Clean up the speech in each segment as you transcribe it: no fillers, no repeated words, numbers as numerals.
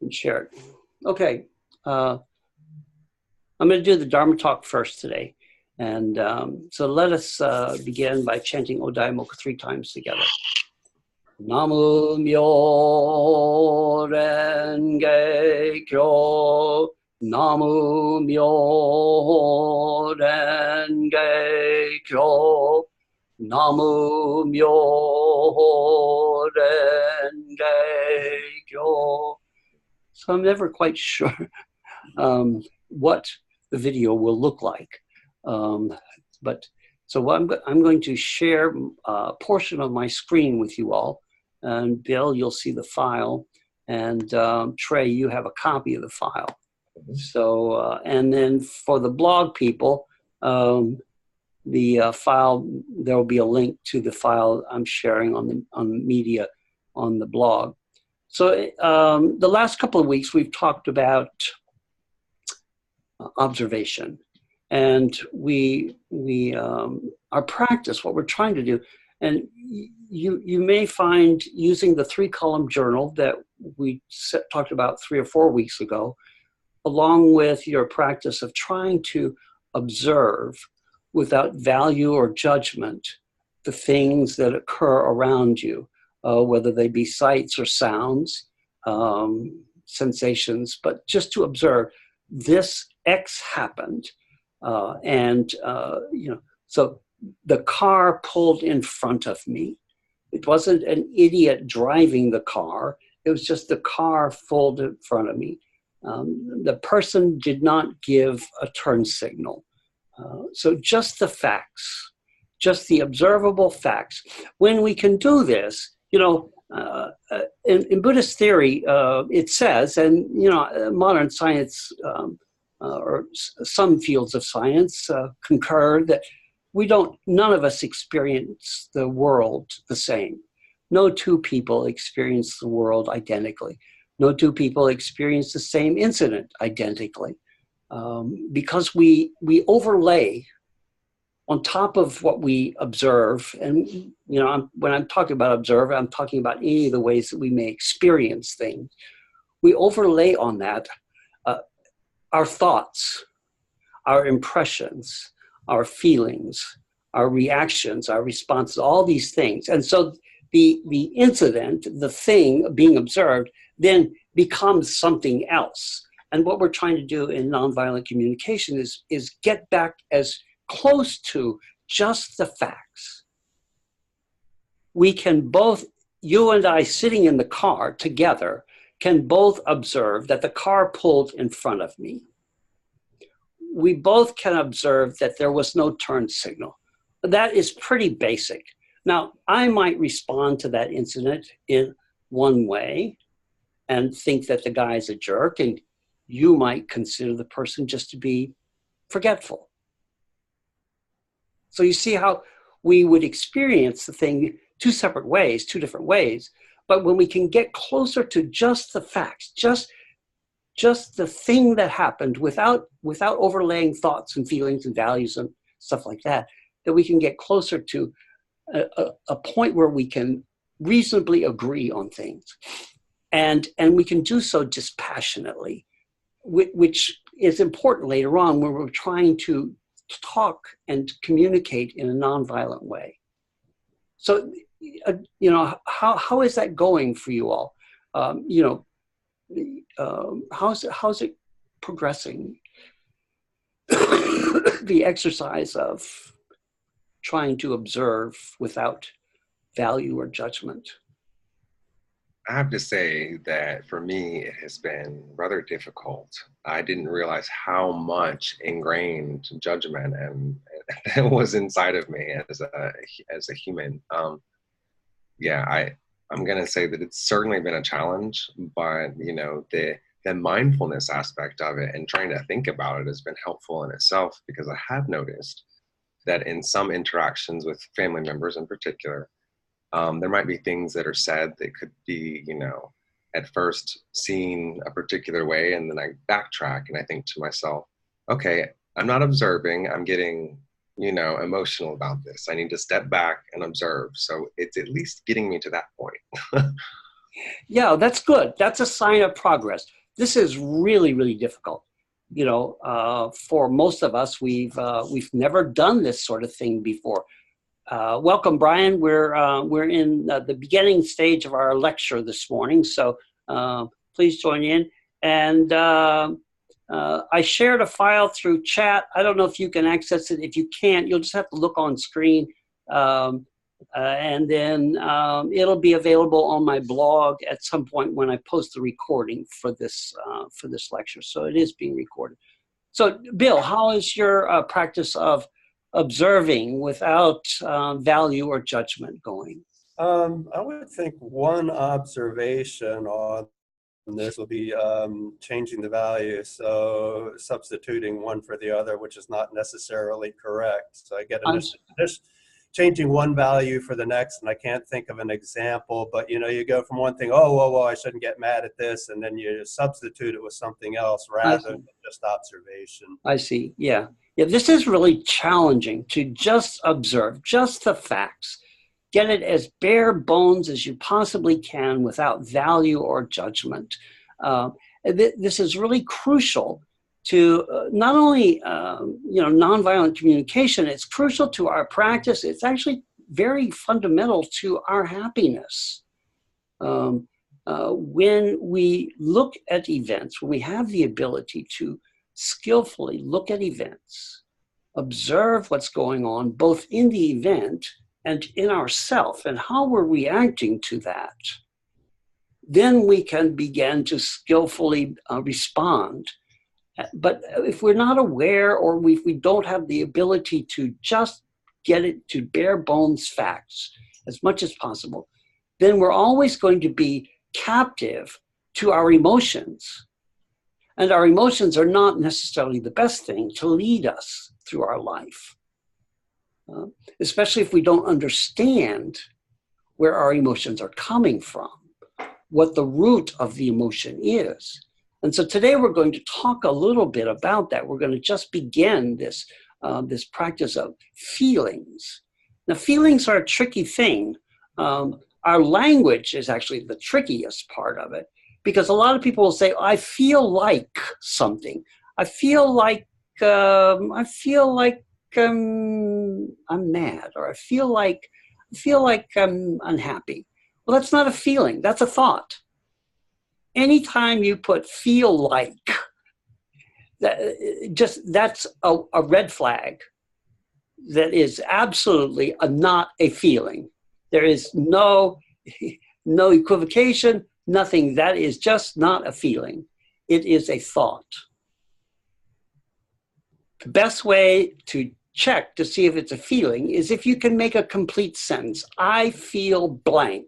and share it. Okay, I'm going to do the Dharma talk first today. And so let us begin by chanting Odaimoka 3 times together. Namu myo renge kyo. Namu myo renge kyo. Namu myo renge kyo. So I'm never quite sure what the video will look like. But so I'm going to share a portion of my screen with you all. And Bill, you'll see the file. And Trey, you have a copy of the file. So, and then for the blog people, the file, there will be a link to the file I'm sharing on the media on the blog. So the last couple of weeks, we've talked about observation. And our practice, what we're trying to do, and you may find using the 3-column journal that we talked about 3 or 4 weeks ago, along with your practice of trying to observe without value or judgment the things that occur around you, whether they be sights or sounds, sensations, but just to observe this X happened. So the car pulled in front of me. It wasn't an idiot driving the car. It was just the car pulled in front of me. The person did not give a turn signal. So just the facts, just the observable facts. When we can do this, in Buddhist theory, it says, and modern science or some fields of science concur that none of us experience the world the same. No 2 people experience the world identically. No 2 people experience the same incident identically. Because we overlay on top of what we observe, and when I'm talking about observe, I'm talking about any of the ways that we may experience things. We overlay on that our thoughts, our impressions, our feelings, our reactions, our responses, all these things. And so the incident, the thing being observed, then becomes something else. And what we're trying to do in nonviolent communication is get back as close to just the facts. We can both, you and I sitting in the car together, can both observe that the car pulled in front of me. We both can observe that there was no turn signal. That is pretty basic. Now, I might respond to that incident in one way and think that the guy is a jerk, and you might consider the person just to be forgetful. So you see how we would experience the thing 2 separate ways, 2 different ways. But when we can get closer to just the facts, just the thing that happened without overlaying thoughts and feelings and values and stuff like that, that we can get closer to a point where we can reasonably agree on things. And we can do so dispassionately, which is important later on when we're trying to talk and communicate in a nonviolent way. So, how is that going for you all? How's it progressing? The exercise of trying to observe without value or judgment. I have to say that for me, it has been rather difficult. I didn't realize how much ingrained judgment and that was inside of me as a human. I'm going to say that it's certainly been a challenge, but the mindfulness aspect of it and trying to think about it has been helpful in itself, because I have noticed that in some interactions with family members in particular, there might be things that are said that could be, at first seen a particular way, and then I backtrack and I think to myself, okay, I'm not observing, I'm getting, emotional about this. I need to step back and observe. So it's at least getting me to that point. Yeah, that's good. That's a sign of progress. This is really, really difficult. You know, for most of us, we've never done this sort of thing before. Welcome, Brian. We're in the beginning stage of our lecture this morning, so please join in. And I shared a file through chat. I don't know if you can access it. If you can't, you'll just have to look on screen. And then it'll be available on my blog at some point when I post the recording for this lecture. So it is being recorded. So Bill, how is your practice of observing without value or judgment going? I would think one observation on this will be changing the value, so substituting one for the other, which is not necessarily correct. So I get changing one value for the next, and I can't think of an example, but you know, you go from one thing, oh, well, I shouldn't get mad at this, and then you substitute it with something else rather than just observation. I see, yeah. Yeah, this is really challenging to just observe, just the facts. Get it as bare bones as you possibly can without value or judgment. This is really crucial to not only nonviolent communication, it's crucial to our practice. It's actually very fundamental to our happiness. When we look at events, when we have the ability to skillfully look at events, observe what's going on both in the event and in ourself and how we're reacting to that, then we can begin to skillfully respond. But if we're not aware, or if we don't have the ability to just get it to bare bones facts as much as possible, then we're always going to be captive to our emotions. And our emotions are not necessarily the best thing to lead us through our life, especially if we don't understand where our emotions are coming from, what the root of the emotion is. And so today we're going to talk a little bit about that. We're going to just begin this practice of feelings. Now, feelings are a tricky thing. Our language is actually the trickiest part of it, because a lot of people will say, I feel like something. I feel like I'm mad, or I feel like I'm unhappy. Well, that's not a feeling, that's a thought. Anytime you put feel like, that's a red flag. That is absolutely not a feeling. There is no equivocation, nothing. That is just not a feeling. It is a thought. The best way to check to see if it's a feeling is if you can make a complete sentence. I feel blank.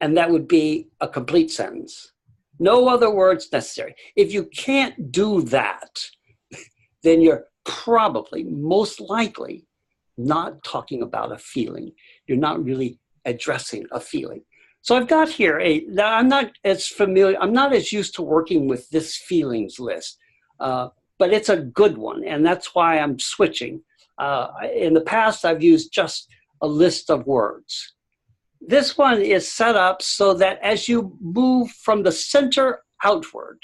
And that would be a complete sentence. No other words necessary. If you can't do that, then you're probably, most likely, not talking about a feeling. You're not really addressing a feeling. So I've got here now I'm not as familiar, I'm not as used to working with this feelings list, but it's a good one, and that's why I'm switching. In the past, I've used just a list of words. This one is set up so that as you move from the center outward,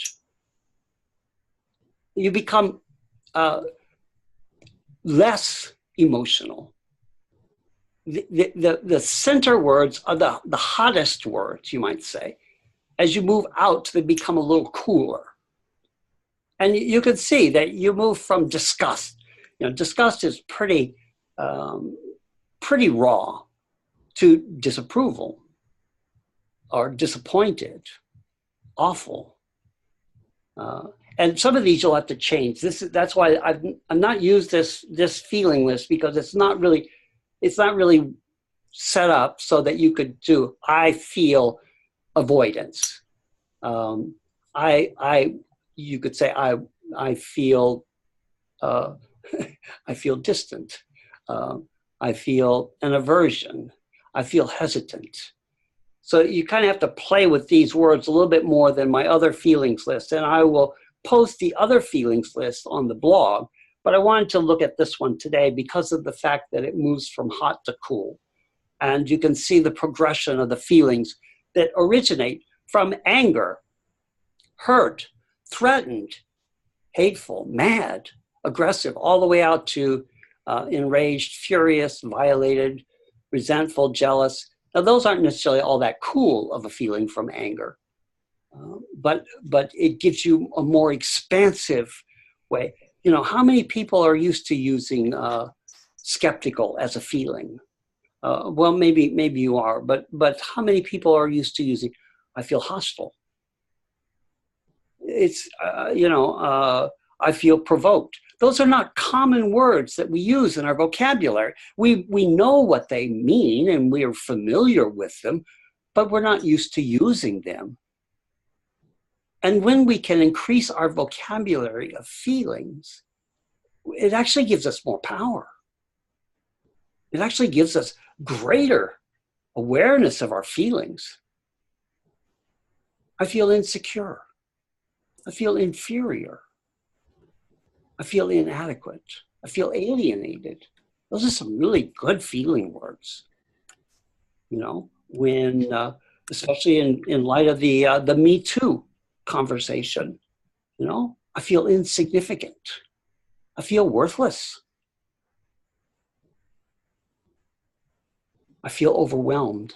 you become less emotional. The center words are the hottest words, you might say. As you move out, they become a little cooler. And you can see that you move from disgust. You know, disgust is pretty raw, to disapproval or disappointed, awful. And some of these you'll have to change. That's why I've not used this feeling list, because it's not really set up so that you could do I feel avoidance. You could say I feel I feel distant. I feel an aversion. I feel hesitant. So you kind of have to play with these words a little bit more than my other feelings list. And I will post the other feelings list on the blog, but I wanted to look at this one today because of the fact that it moves from hot to cool. And you can see the progression of the feelings that originate from anger, hurt, threatened, hateful, mad, aggressive, all the way out to enraged, furious, violated, resentful, jealous. Now, those aren't necessarily all that cool of a feeling from anger, but it gives you a more expansive way. You know, how many people are used to using skeptical as a feeling? Well, maybe you are, but how many people are used to using, I feel hostile? It's, I feel provoked. Those are not common words that we use in our vocabulary. We know what they mean and we are familiar with them, but we're not used to using them. And when we can increase our vocabulary of feelings, it actually gives us more power. It actually gives us greater awareness of our feelings. I feel insecure. I feel inferior. I feel inadequate. I feel alienated. Those are some really good feeling words. You know, when, especially in light of the Me Too conversation, you know, I feel insignificant. I feel worthless. I feel overwhelmed.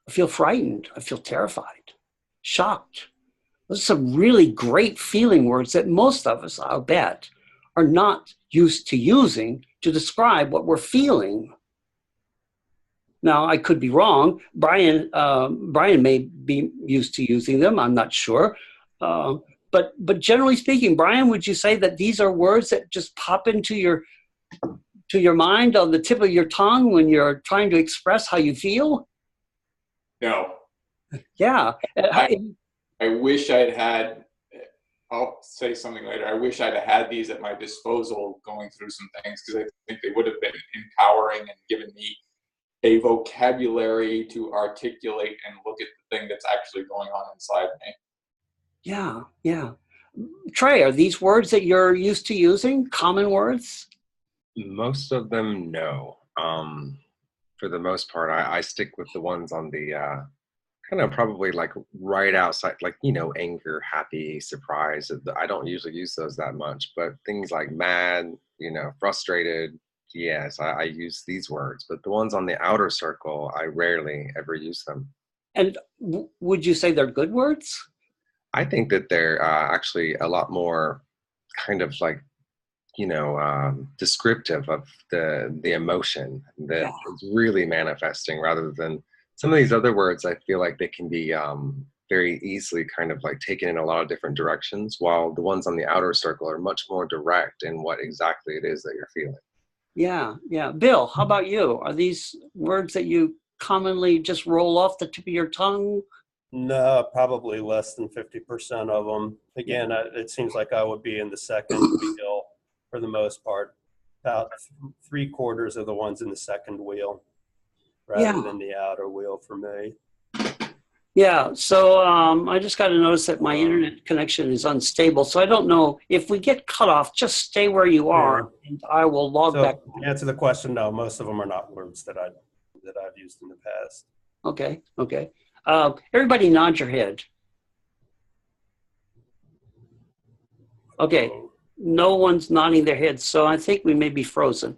I feel frightened. I feel terrified, shocked. Those are some really great feeling words that most of us, I'll bet, are not used to using to describe what we're feeling. Now, I could be wrong. Brian may be used to using them. I'm not sure. But generally speaking, Brian, would you say that these are words that just pop into your mind on the tip of your tongue when you're trying to express how you feel? No. Yeah. I wish I'd had, I'll say something later, I wish I'd had these at my disposal going through some things, because I think they would have been empowering and given me a vocabulary to articulate and look at the thing that's actually going on inside me. Yeah, yeah. Trey, are these words that you're used to using, common words? Most of them, no. For the most part, I stick with the ones on the kind of probably like right outside, like, you know, anger, happy, surprise. I don't usually use those that much, but things like mad, you know, frustrated, yes, I use these words. But the ones on the outer circle, I rarely ever use them. And would you say they're good words? I think that they're actually a lot more kind of like, you know, descriptive of the emotion that is really manifesting, rather than some of these other words. I feel like they can be very easily kind of like taken in a lot of different directions, while the ones on the outer circle are much more direct in what exactly it is that you're feeling. Yeah, yeah. Bill, how about you? Are these words that you commonly just roll off the tip of your tongue? No, probably less than 50% of them. Again, it seems like I would be in the second wheel for the most part. About 3/4 of the ones in the second wheel rather than the outer wheel for me. Yeah, so I just got to notice that my internet connection is unstable. So I don't know if we get cut off, just stay where you are and I will log back. To answer the question, no, most of them are not words that I've used in the past. Okay, okay. Everybody nod your head. Okay, no one's nodding their head, so I think we may be frozen.